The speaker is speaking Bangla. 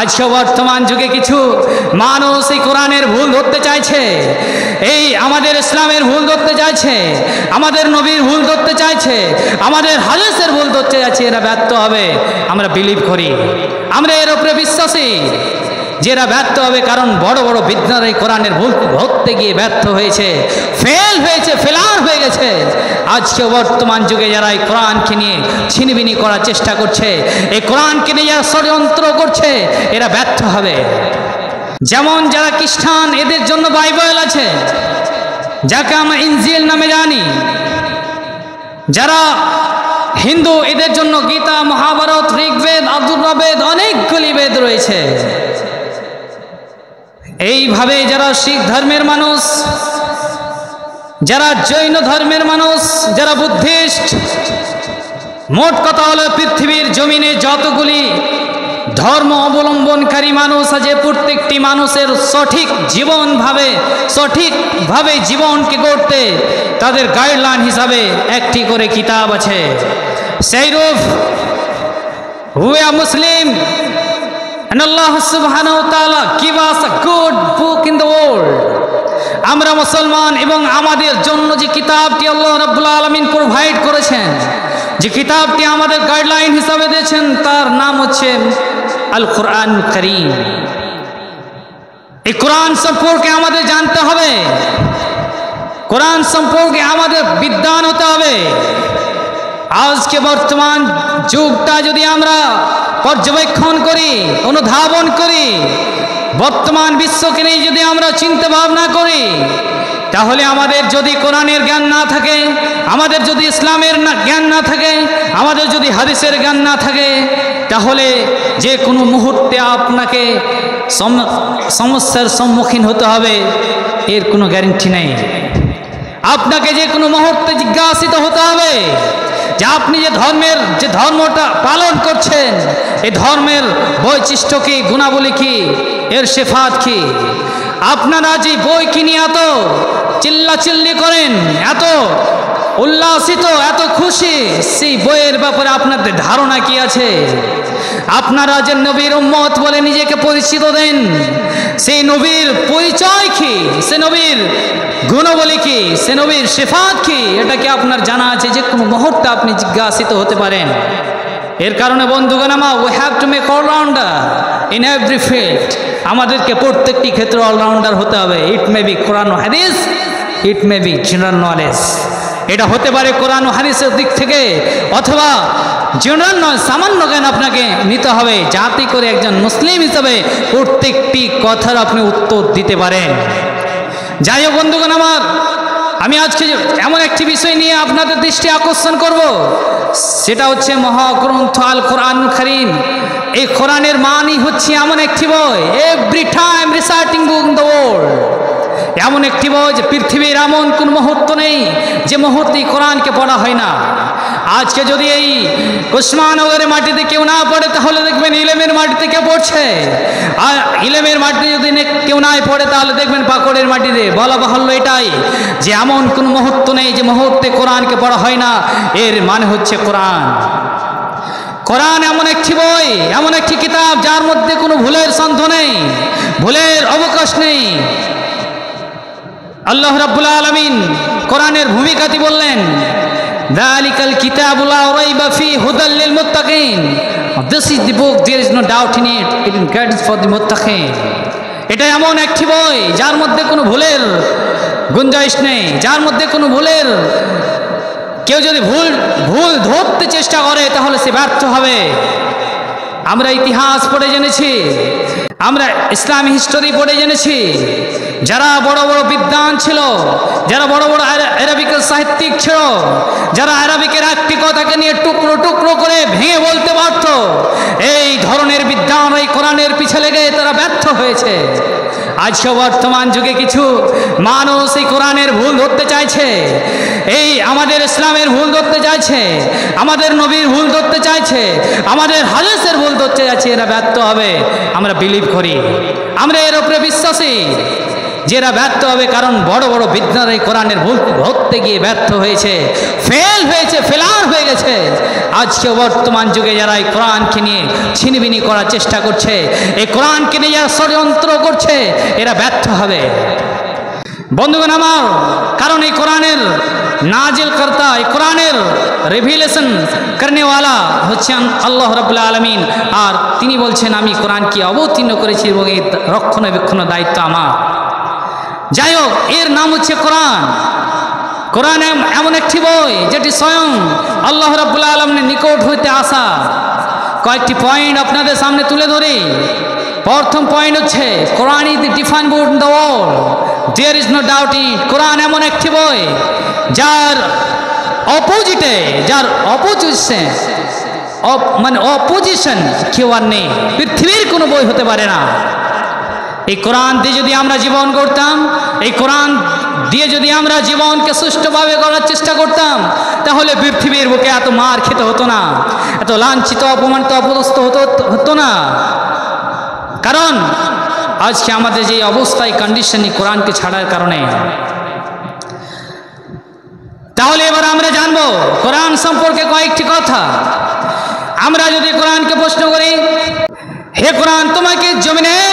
আজকে বর্তমান যুগে কিছু মানুষ এই কোরআনের ভুল ধরতে চাইছে, এই আমাদের ইসলামের ভুল ধরতে চাইছে, আমাদের নবীর ভুল ধরতে চাইছে, আমাদের হাদিসের ভুল ধরতে চাইছে। এরা ব্যর্থ হবে, আমরা বিলিভ করি, আমরা এর উপরে বিশ্বাসী যে এরা ব্যর্থ হবে। কারণ বড় বড় বিদ্যার এই কোরআনের ভুল ধরতে গিয়ে ব্যর্থ হয়েছে, ফেল হয়েছে, ফেলার হয়ে গেছে। আজকে বর্তমান যুগে যারা এই কোরআনকে নিয়ে ছিনিবিনি করার চেষ্টা করছে, এই কোরআনকে নিয়ে যারা ষড়যন্ত্র করছে, এরা ব্যর্থ হবে। যেমন যারা খ্রিস্টান, এদের জন্য বাইবেল আছে, যাকে আমরা ইনজিল নামে জানি। যারা হিন্দু, এদের জন্য গীতা, মহাভারত, ঋগ্বেদ, অথর্ববেদ, অনেকগুলি বেদ রয়েছে। এইভাবে যারা শিখ ধর্মের মানুষ, যারা জৈন ধর্মের মানুষ, যারা বুদ্ধিস্ট, মোট কথা হলো পৃথিবীর জমিনে যতগুলি ধর্ম অবলম্বনকারী মানুষ আছে, প্রত্যেকটি মানুষের সঠিকভাবে জীবনকে গড়তে তাদের গাইডলাইন হিসাবে একটি করে কিতাব আছে। সেইরূপ we are Muslim and Allah subhanahu wa ta'ala give us a good book in the world. আমরা মুসলমান এবং আমাদের জন্য যে কিতাবটি আল্লাহ রাব্বুল আলামিন প্রোভাইড করেছেন, যে কিতাবটি আমাদের গাইডলাইন হিসাবে দিয়েছেন, তার নাম হচ্ছে আল কোরআন কারীম। এই কোরআন সম্পর্কে আমাদের জানতে হবে, কোরআন সম্পর্কে আমাদের বিদ্বান হতে হবে। আজকে বর্তমান যুগটা যদি আমরা পর্যবেক্ষণ করি, অনুধাবন করি, বর্তমান বিশ্বকে নিয়ে যদি আমরা চিন্তা ভাবনা করি, তাহলে আমাদের যদি কোরআনের জ্ঞান না থাকে, আমাদের যদি ইসলামের জ্ঞান না থাকে, আমাদের যদি হাদিসের জ্ঞান না থাকে, তাহলে যে কোনো মুহূর্তে আপনাকে সমস্যার সম্মুখীন হতে হবে, এর কোনো গ্যারান্টি নেই। আপনাকে যে কোনো মুহূর্তে জিজ্ঞাসিত হতে হবে যে আপনি যে ধর্মটা পালন করছেন, এই ধর্মের বৈশিষ্ট্য কি, গুণাবলী কি, এর সিফাত কি। আপনারা যে বই কিনে এত চিল্লাচিল্লি করেন, এত উল্লাসিত, এত খুশি, সেই বইয়ের ব্যাপারে আপনাদের ধারণা কি আছে? আপনারা যে নবীর উম্মত বলে নিজেকে পরিচিত দেন, সেই নবীর পরিচয় কি, সে নবীর গুণাবলী কি, সে নবীর সিফাত কি, এটা কি আপনার জানা আছে? যে কোনো মুহূর্তে আপনি জিজ্ঞাসিত হতে পারেন। এর কারণে বন্ধুগণ আমার, we have to make allrounder in every field. আমাদেরকে প্রত্যেকটি ক্ষেত্রে অলরাউন্ডার হতে হবে। ইট মে বি কোরআন ও হাদিস, ইট মে বি জেনারেল নলেজ। এটা হতে পারে কোরআন ও হাদিসের দিক থেকে, অথবা জেনারেল নয়, সামান্য জ্ঞান আপনাকে নিতে হবে, যাতে করে একজন মুসলিম হিসেবে প্রত্যেকটি কথার আপনি উত্তর দিতে পারেন। যাই হোক বন্ধুগণ আমার, আমি আজকে এমন একটি বিষয় নিয়ে আপনাদের দৃষ্টি আকর্ষণ করব, সেটা হচ্ছে মহাগ্রন্থ আল কোরআন কারীম। এই কোরআনের মানই হচ্ছে এমন একটি বই, every time reciting book in the world. এমন একটি বই যে পৃথিবীর এমন কোন মুহূর্ত নেই যে মুহূর্তে কোরআনকে পড়া হয় না। আজকে যদি এই কুসমানগরের মাটিতে কেউ না পড়ে, তাহলে দেখবেন ইলেমের মাটিতে কেউ পড়ছে, আর ইলেমের মাটিতে যদি কেউ নাই পড়ে, তাহলে দেখবেন পাকড়ের মাটিতে। বলা বাহুল্য এটাই যে এমন কোন মুহূর্ত নেই যে মুহূর্তে কোরআনকে পড়া হয় না। এর মানে হচ্ছে কোরআন এমন একটি বই, এমন একটি কিতাব যার মধ্যে কোনো ভুলের সন্দেহ নেই, ভুলের অবকাশ নেই। আল্লাহ রাব্বুল আলামিন কোরআনের ভূমিকাটি বললেন, যালিকাল কিতাবু লা রাইবা ফি হুদাল লিল মুত্তাকিন। This is the book, there is no doubt in it, it is guidance for the মুত্তাকিন। এটা এমন একটি বই যার মধ্যে কোনো ভুলের গুঞ্জাইশ নেই, যার মধ্যে কোনো ভুলের, কেউ যদি ভুল ধরতে চেষ্টা করে তাহলে সে ব্যর্থ হবে। আমরা ইতিহাস পড়ে জেনেছি, আমরা ইসলামী হিস্টোরি পড়ে জেনেছি, যারা বড় বড় বিদ্বান ছিল, যারা বড় বড় আরবিকের সাহিত্যিক ছিল, যারা আরবিকের একটি কথাকে নিয়ে টুকরো টুকরো করে ভেঙে বলতে পারত, এই ধরনের বিদ্বান এই কোরআনের পিছে লেগে তারা ব্যর্থ হয়েছে। আজকে বর্তমান যুগে কিছু মানুষ এই কোরআনের ভুল ধরতে চাইছে, এই আমাদের ইসলামের ভুল ধরতে চাইছে, আমাদের নবীর ভুল ধরতে চাইছে, আমাদের হাদিসের ভুল ধরতে চাইছে। এরা ব্যর্থ হবে, আমরা বিলিভ করি, আমরা এর উপরে বিশ্বাসী। যে এরা ব্যর্থ হবে, কারণ বড় বড় বিদ্যার এই কোরআনের ভুল ধরতে গিয়ে ব্যর্থ হয়েছে, ফেল হয়েছে, ফেলার হয়ে গেছে। আজকে বর্তমান যুগে যারা এই কোরআনকে নিয়ে ছিনিবিনি করার চেষ্টা করছে, এই কোরআনকে নিয়ে যারা ষড়যন্ত্র করছে, এরা ব্যর্থ হবে বন্ধুগণ আমার। কারণ এই কোরআনের নাজিল কর্তা, এই কোরআনের রিভিলেশন করনেওয়ালা হচ্ছেন আল্লাহ রাব্বুল আলামিন। আর তিনি বলছেন আমি কোরআনকে অবতীর্ণ করেছি এবং এর রক্ষণাবেক্ষণ দায়িত্ব আমার। যাই হোক, এর নাম হচ্ছে কোরআন। কোরআন এমন একটি বই যেটি স্বয়ং আল্লাহ রাব্বুল আলামিনের নিকট হইতে আসা। কয়েকটি পয়েন্ট আপনাদের সামনে তুলে ধরি। প্রথম পয়েন্ট হচ্ছে Quran is the divine book in the world, there is no doubt in. Quran এমন একটি বই যার অপোজিটে, যার অপোজিশন কেউ আর নেই, পৃথিবীর কোনো বই হতে পারে না। এই কোরআন দিয়ে যদি আমরা জীবন গড়তাম, এই কোরআন দিয়ে যদি আমরা জীবনকে সুষ্ঠুভাবে গড়ার চেষ্টা করতাম, তাহলে পৃথিবীর বুকে এত মার খেতে হতো না, এত লাঞ্ছিত অপমানিত অপদস্থ হতো না। কারণ আজকে আমাদের যে অবস্থায় কন্ডিশনই কোরআনকে ছাড়ার কারণে। তাহলে এবার আমরা জানবো কোরআন সম্পর্কে কয়েকটি কথা। আমরা যদি কোরআনকে প্রশ্ন করি, হে কোরআন, তোমাকে জমিনের